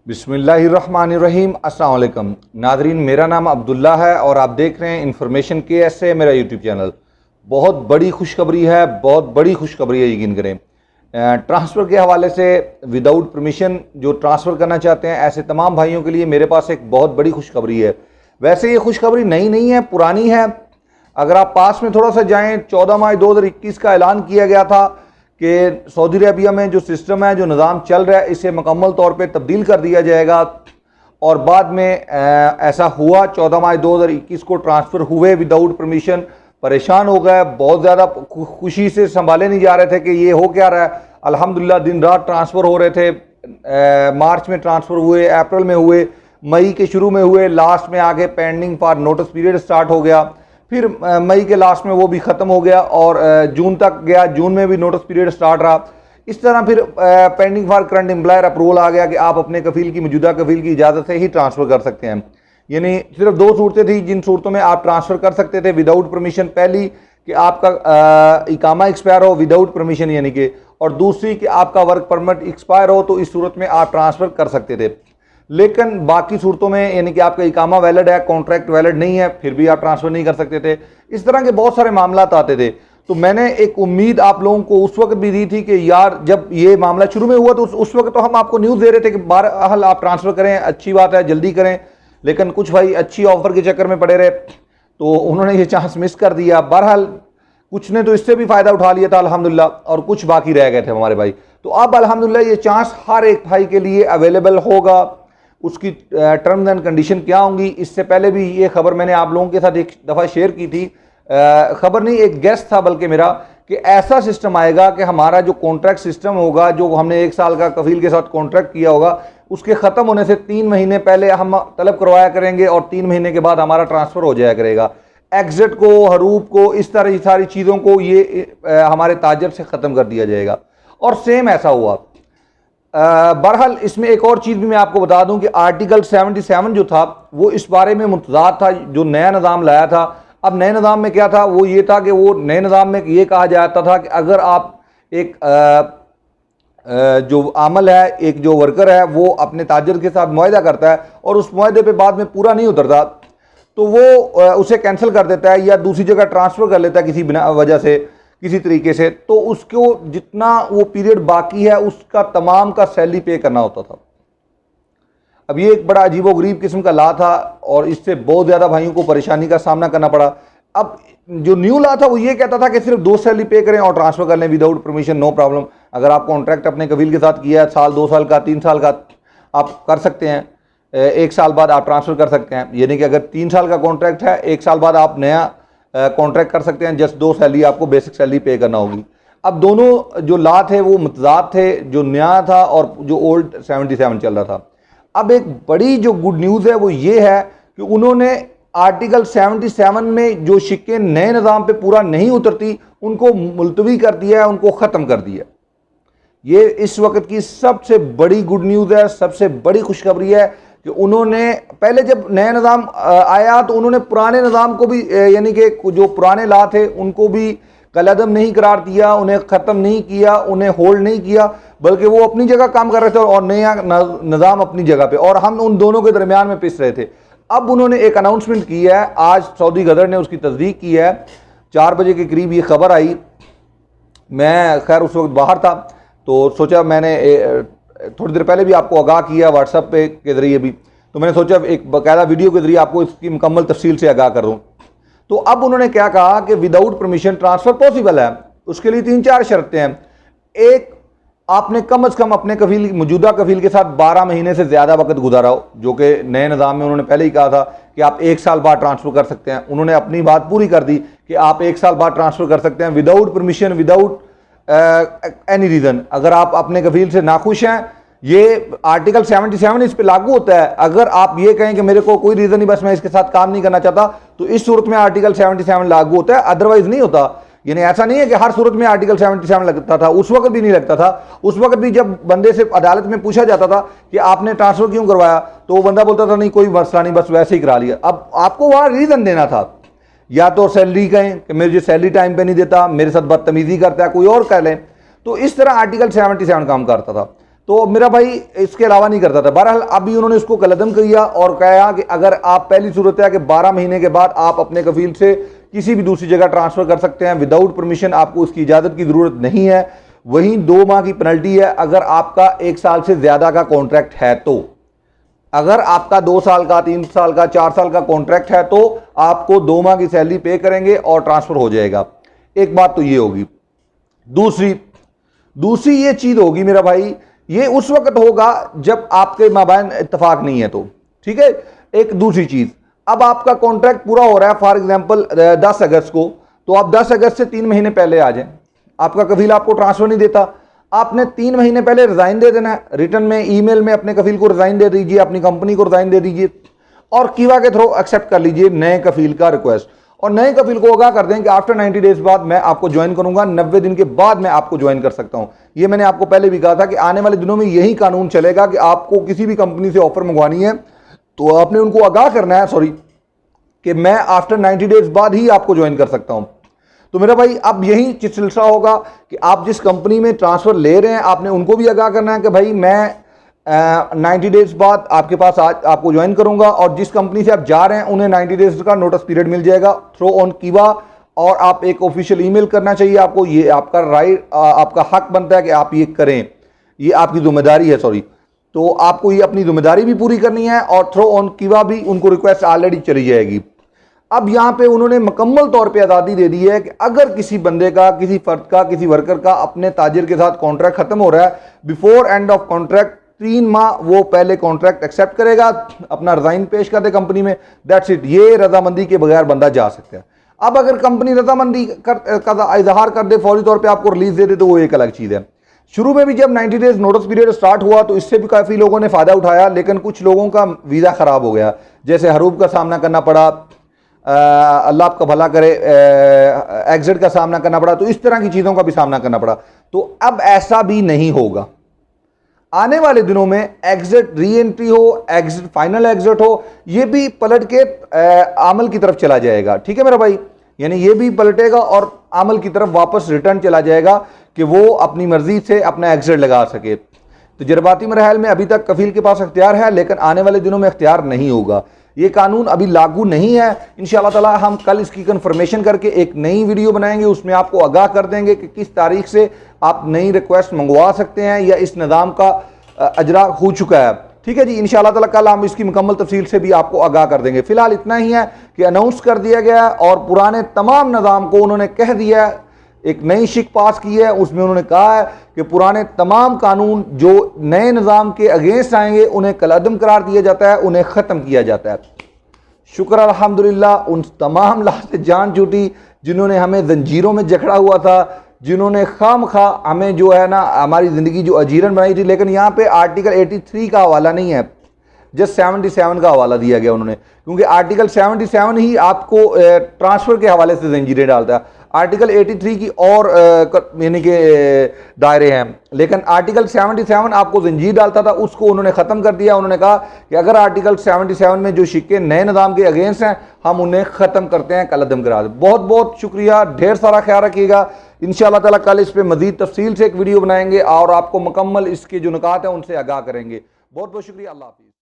बिस्मिल्लाहिर्रहमानिर्रहीम। अस्सलाम वालेकुम नादरीन, मेरा नाम अब्दुल्ला है और आप देख रहे हैं इन्फॉर्मेशन के ऐसे मेरा यूट्यूब चैनल। बहुत बड़ी खुशखबरी है, बहुत बड़ी खुशखबरी है, यकीन करें। ट्रांसफ़र के हवाले से विदाउट परमिशन जो ट्रांसफ़र करना चाहते हैं ऐसे तमाम भाइयों के लिए मेरे पास एक बहुत बड़ी खुशखबरी है। वैसे ये खुशखबरी नई नहीं है, पुरानी है। अगर आप पास में थोड़ा सा जाएँ, 14 मई 2021 का ऐलान किया गया था कि सऊदी अरबिया में जो सिस्टम है, जो निज़ाम चल रहा है, इसे मुकम्मल तौर पे तब्दील कर दिया जाएगा। और बाद में ऐसा हुआ। 14 मई 2021 को ट्रांसफ़र हुए विदाउट परमिशन। परेशान हो गए, बहुत ज़्यादा खुशी से संभाले नहीं जा रहे थे कि ये हो क्या रहा है। अल्हम्दुलिल्लाह दिन रात ट्रांसफ़र हो रहे थे। मार्च में ट्रांसफ़र हुए, अप्रैल में हुए, मई के शुरू में हुए, लास्ट में आगे pending for notice period start हो गया। फिर मई के लास्ट में वो भी ख़त्म हो गया और जून तक गया, जून में भी नोटिस पीरियड स्टार्ट रहा। इस तरह फिर pending for current employer approval आ गया कि आप अपने कफील की, मौजूदा कफील की इजाज़त से ही ट्रांसफ़र कर सकते हैं। यानी सिर्फ दो सूरतें थी जिन सूरतों में आप ट्रांसफ़र कर सकते थे विदाउट परमिशन। पहली कि आपका इकामा एक्सपायर हो विदाउट परमिशन यानी कि, और दूसरी कि आपका वर्क परमिट एक्सपायर हो, तो इस सूरत में आप ट्रांसफ़र कर सकते थे। लेकिन बाकी सूरतों में यानी कि आपका इकामा वैलिड है, कॉन्ट्रैक्ट वैलिड नहीं है, फिर भी आप ट्रांसफ़र नहीं कर सकते थे। इस तरह के बहुत सारे मामला आते थे। तो मैंने एक उम्मीद आप लोगों को उस वक्त भी दी थी कि यार जब ये मामला शुरू में हुआ तो उस वक्त तो हम आपको न्यूज़ दे रहे थे कि बहरहाल आप ट्रांसफ़र करें, अच्छी बात है, जल्दी करें। लेकिन कुछ भाई अच्छी ऑफर के चक्कर में पड़े रहे तो उन्होंने ये चांस मिस कर दिया। बहरहाल कुछ ने तो इससे भी फ़ायदा उठा लिया था अल्हम्दुलिल्लाह, और कुछ बाकी रह गए थे हमारे भाई। तो अब अल्हम्दुलिल्लाह ये चांस हर एक भाई के लिए अवेलेबल होगा। उसकी टर्म्स एंड कंडीशन क्या होंगी, इससे पहले भी ये खबर मैंने आप लोगों के साथ एक दफ़ा शेयर की थी। खबर नहीं, एक गेस्ट था बल्कि मेरा, कि ऐसा सिस्टम आएगा कि हमारा जो कॉन्ट्रैक्ट सिस्टम होगा, जो हमने 1 साल का कफील के साथ कॉन्ट्रैक्ट किया होगा, उसके ख़त्म होने से 3 महीने पहले हम तलब करवाया करेंगे और 3 महीने के बाद हमारा ट्रांसफ़र हो जाया करेगा। एग्जिट को, हरूप को, इस तरह की सारी चीज़ों को ये हमारे ताजर से ख़त्म कर दिया जाएगा। और सेम ऐसा हुआ। बहरहाल इसमें एक और चीज़ भी मैं आपको बता दूं कि आर्टिकल 77 जो था वो इस बारे में मुतज़ाद था, जो नया निज़ाम लाया था। अब नए निज़ाम में क्या था, वो ये था कि वो नए निज़ाम में ये कहा जाता था कि अगर आप एक जो आमल है, एक जो वर्कर है, वो अपने ताजर के साथ मुआहदा करता है और उस मुआहदे पे बाद में पूरा नहीं उतरता, तो वो उसे कैंसिल कर देता है या दूसरी जगह ट्रांसफ़र कर लेता है किसी बिना वजह से, किसी तरीके से, तो उसको जितना वो पीरियड बाकी है उसका तमाम का सैलरी पे करना होता था। अब ये एक बड़ा अजीबोगरीब किस्म का ला था और इससे बहुत ज़्यादा भाइयों को परेशानी का सामना करना पड़ा। अब जो न्यू ला था वो ये कहता था कि सिर्फ 2 सैलरी पे करें और ट्रांसफ़र कर लें विदाउट परमिशन, नो प्रॉब्लम। अगर आप कॉन्ट्रैक्ट अपने कबील के साथ किया है, साल, 2 साल का, 3 साल का, आप कर सकते हैं। 1 साल बाद आप ट्रांसफ़र कर सकते हैं। यानी कि अगर 3 साल का कॉन्ट्रैक्ट है, 1 साल बाद आप नया कॉन्ट्रैक्ट कर सकते हैं। जस्ट 2 सैलरी आपको बेसिक सैलरी पे करना होगी। अब दोनों जो ला थे वो मुतज़ाद थे, जो नया था और जो ओल्ड 77 चल रहा था। अब एक बड़ी जो गुड न्यूज़ है वो ये है कि उन्होंने आर्टिकल 77 में जो शिक्के नए निज़ाम पे पूरा नहीं उतरती उनको मुलतवी कर दिया है, उनको ख़त्म कर दिया। ये इस वक्त की सबसे बड़ी गुड न्यूज़ है, सबसे बड़ी खुशखबरी है कि उन्होंने पहले जब नया निज़ाम आया तो उन्होंने पुराने निज़ाम को भी यानी कि जो पुराने ला थे उनको भी कलअदम नहीं करार दिया, उन्हें ख़त्म नहीं किया, उन्हें होल्ड नहीं किया, बल्कि वो अपनी जगह काम कर रहे थे और नया निज़ाम अपनी जगह पे, और हम उन दोनों के दरमियान में पिस रहे थे। अब उन्होंने एक अनाउंसमेंट की है, आज सऊदी गदर ने उसकी तस्दीक की है। 4 बजे के करीब ये खबर आई। मैं खैर उस वक्त बाहर था तो सोचा, मैंने थोड़ी देर पहले भी आपको आगाह किया व्हाट्सएप पे के ज़रिए भी, तो मैंने सोचा एक बाकायदा वीडियो के ज़रिए आपको इसकी मुकम्मल तफसील से आगाह कर दूँ। तो अब उन्होंने क्या कहा कि विदाउट परमिशन ट्रांसफ़र पॉसिबल है। उसके लिए 3-4 शर्तें हैं। एक, आपने कम अज़ कम अपने कफील, मौजूदा कफील के साथ 12 महीने से ज़्यादा वक्त गुजारा हो, जो कि नए निज़ाम में उन्होंने पहले ही कहा था कि आप 1 साल बाद ट्रांसफ़र कर सकते हैं। उन्होंने अपनी बात पूरी कर दी कि आप 1 साल बाद ट्रांसफ़र कर सकते हैं without permission, without any reason. अगर आप अपने कफील से नाखुश हैं, ये आर्टिकल 77 इस पे लागू होता है। अगर आप ये कहें कि मेरे को कोई रीज़न नहीं, बस मैं इसके साथ काम नहीं करना चाहता, तो इस सूरत में आर्टिकल 77 लागू होता है, अदरवाइज नहीं होता। यानी ऐसा नहीं है कि हर सूरत में आर्टिकल 77 लगता था, उस वक्त भी नहीं लगता था। उस वक्त भी जब बंदे से अदालत में पूछा जाता था कि आपने ट्रांसफ़र क्यों करवाया, तो वो बंदा बोलता था नहीं कोई मसला नहीं, बस वैसे ही करा लिया। अब आपको वहाँ रीज़न देना था, या तो सैलरी कहें कि मुझे सैलरी टाइम पे नहीं देता, मेरे साथ बदतमीज़ी करता है, कोई और कह लें। तो इस तरह आर्टिकल 77 काम करता था। तो मेरा भाई इसके अलावा नहीं करता था। बहरहाल अभी उन्होंने उसको कलअदम किया और कहा कि अगर आप, पहली सूरत है कि 12 महीने के बाद आप अपने कफील से किसी भी दूसरी जगह ट्रांसफ़र कर सकते हैं विदाउट परमिशन, आपको उसकी इजाज़त की ज़रूरत नहीं है। वहीं 2 माह की पेनल्टी है अगर आपका 1 साल से ज़्यादा का कॉन्ट्रैक्ट है तो। अगर आपका 2 साल का, 3 साल का, 4 साल का कॉन्ट्रैक्ट है तो आपको 2 माह की सैलरी पे करेंगे और ट्रांसफ़र हो जाएगा। एक बात तो ये होगी। दूसरी ये चीज़ होगी मेरा भाई, ये उस वक्त होगा जब आपके माबैन इत्तफाक नहीं है तो, ठीक है। एक दूसरी चीज़, अब आपका कॉन्ट्रैक्ट पूरा हो रहा है फॉर एग्जांपल 10 अगस्त को, तो आप 10 अगस्त से 3 महीने पहले आ जाएं। आपका कफील आपको ट्रांसफ़र नहीं देता, आपने 3 महीने पहले रिज़ाइन दे देना है। रिटर्न में, ईमेल में अपने कफील को रिज़ाइन दे दीजिए, अपनी कंपनी को रिज़ाइन दे दीजिए और कीवा के थ्रू एक्सेप्ट कर लीजिए नए कफील का रिक्वेस्ट। और नए कफील को आगाह कर दें कि आफ्टर 90 डेज बाद मैं आपको ज्वाइन करूंगा, 90 दिन के बाद मैं आपको ज्वाइन कर सकता हूं। ये मैंने आपको पहले भी कहा था कि आने वाले दिनों में यही कानून चलेगा कि आपको किसी भी कंपनी से ऑफर मंगवानी है तो आपने उनको आगाह करना है कि मैं आफ्टर 90 डेज बाद ही आपको ज्वाइन कर सकता हूं। तो मेरा भाई अब यही सिलसिला होगा कि आप जिस कंपनी में ट्रांसफ़र ले रहे हैं आपने उनको भी आगाह करना है कि भाई मैं 90 डेज बाद आपके पास आज आपको ज्वाइन करूंगा, और जिस कंपनी से आप जा रहे हैं उन्हें 90 डेज का नोटिस पीरियड मिल जाएगा थ्रू ऑन कीवा, और आप एक ऑफिशियल ईमेल करना चाहिए आपको। ये आपका राइट, आपका हक बनता है कि आप ये करें, ये आपकी जिम्मेदारी है। तो आपको ये अपनी जिम्मेदारी भी पूरी करनी है और थ्रू ऑन कीवा भी उनको रिक्वेस्ट ऑलरेडी चली जाएगी। अब यहाँ पे उन्होंने मुकम्मल तौर पे आज़ादी दे दी है कि अगर किसी बंदे का, किसी फर्द का, किसी वर्कर का अपने ताजिर के साथ कॉन्ट्रैक्ट खत्म हो रहा है, बिफोर एंड ऑफ कॉन्ट्रैक्ट 3 माह वो पहले कॉन्ट्रैक्ट एक्सेप्ट करेगा, अपना रिजाइन पेश कर दे कंपनी में, दैट्स इट। ये रजामंदी के बगैर बंदा जा सकता है। अब अगर कंपनी रजामंदी का इजहार कर दे, फौरी तौर पे आपको रिलीज दे दे, तो वो एक अलग चीज़ है। शुरू में भी जब 90 डेज नोटिस पीरियड स्टार्ट हुआ तो इससे भी काफ़ी लोगों ने फ़ायदा उठाया, लेकिन कुछ लोगों का वीज़ा ख़राब हो गया, जैसे हरूब का सामना करना पड़ा, अल्लाह आपका भला करे, एग्जिट का सामना करना पड़ा, तो इस तरह की चीज़ों का भी सामना करना पड़ा। तो अब ऐसा भी नहीं होगा। आने वाले दिनों में एग्जिट री एंट्री हो, एग्जिट फाइनल एग्जिट हो, ये भी पलट के अमल की तरफ चला जाएगा, ठीक है मेरा भाई। यानी ये भी पलटेगा और अमल की तरफ वापस रिटर्न चला जाएगा कि वो अपनी मर्जी से अपना एग्जिट लगा सके। तो जज्बाती मरहल में अभी तक कफील के पास अख्तियार है, लेकिन आने वाले दिनों में अख्तियार नहीं होगा। ये कानून अभी लागू नहीं है। इंशाअल्लाह ताला हम कल इसकी कंफर्मेशन करके एक नई वीडियो बनाएंगे, उसमें आपको आगाह कर देंगे कि किस तारीख से आप नई रिक्वेस्ट मंगवा सकते हैं या इस निज़ाम का अजरा हो चुका है, ठीक है जी। इंशाअल्लाह ताला कल हम इसकी मुकम्मल तफसील से भी आपको आगाह कर देंगे। फिलहाल इतना ही है कि अनाउंस कर दिया गया और पुराने तमाम निज़ाम को उन्होंने कह दिया, एक नई शिक पास की है, उसमें उन्होंने कहा है कि पुराने तमाम कानून जो नए निज़ाम के अगेंस्ट आएंगे उन्हें कलअदम करार दिया जाता है, उन्हें ख़त्म किया जाता है। शुक्र अल्हम्दुलिल्लाह उन तमाम लाश से जान छूटी जिन्होंने हमें जंजीरों में जकड़ा हुआ था, जिन्होंने खामखा हमें जो है ना हमारी ज़िंदगी जो अजीरन बनाई थी। लेकिन यहाँ पे आर्टिकल 83 का हवाला नहीं है, जस्ट 77 का हवाला दिया गया उन्होंने, क्योंकि आर्टिकल 77 ही आपको ट्रांसफ़र के हवाले से जंजीरें डालता है। आर्टिकल 83 की और यानी कि दायरे हैं, लेकिन आर्टिकल 77 आपको जंजीर डालता था, उसको उन्होंने ख़त्म कर दिया। उन्होंने कहा कि अगर आर्टिकल 77 में जो शिक्के नए निज़ाम के अगेंस्ट हैं हम उन्हें ख़त्म करते हैं, कलअदम करा दें। बहुत बहुत शुक्रिया, ढेर सारा ख्याल रखिएगा। इंशाअल्लाह ताला कल इस पर मज़ीद तफसील से एक वीडियो बनाएंगे और आपको मुकम्मल इसके जो नुकात हैं उनसे आगाह करेंगे। बहुत बहुत शुक्रिया, अल्लाह हाफ़िज़।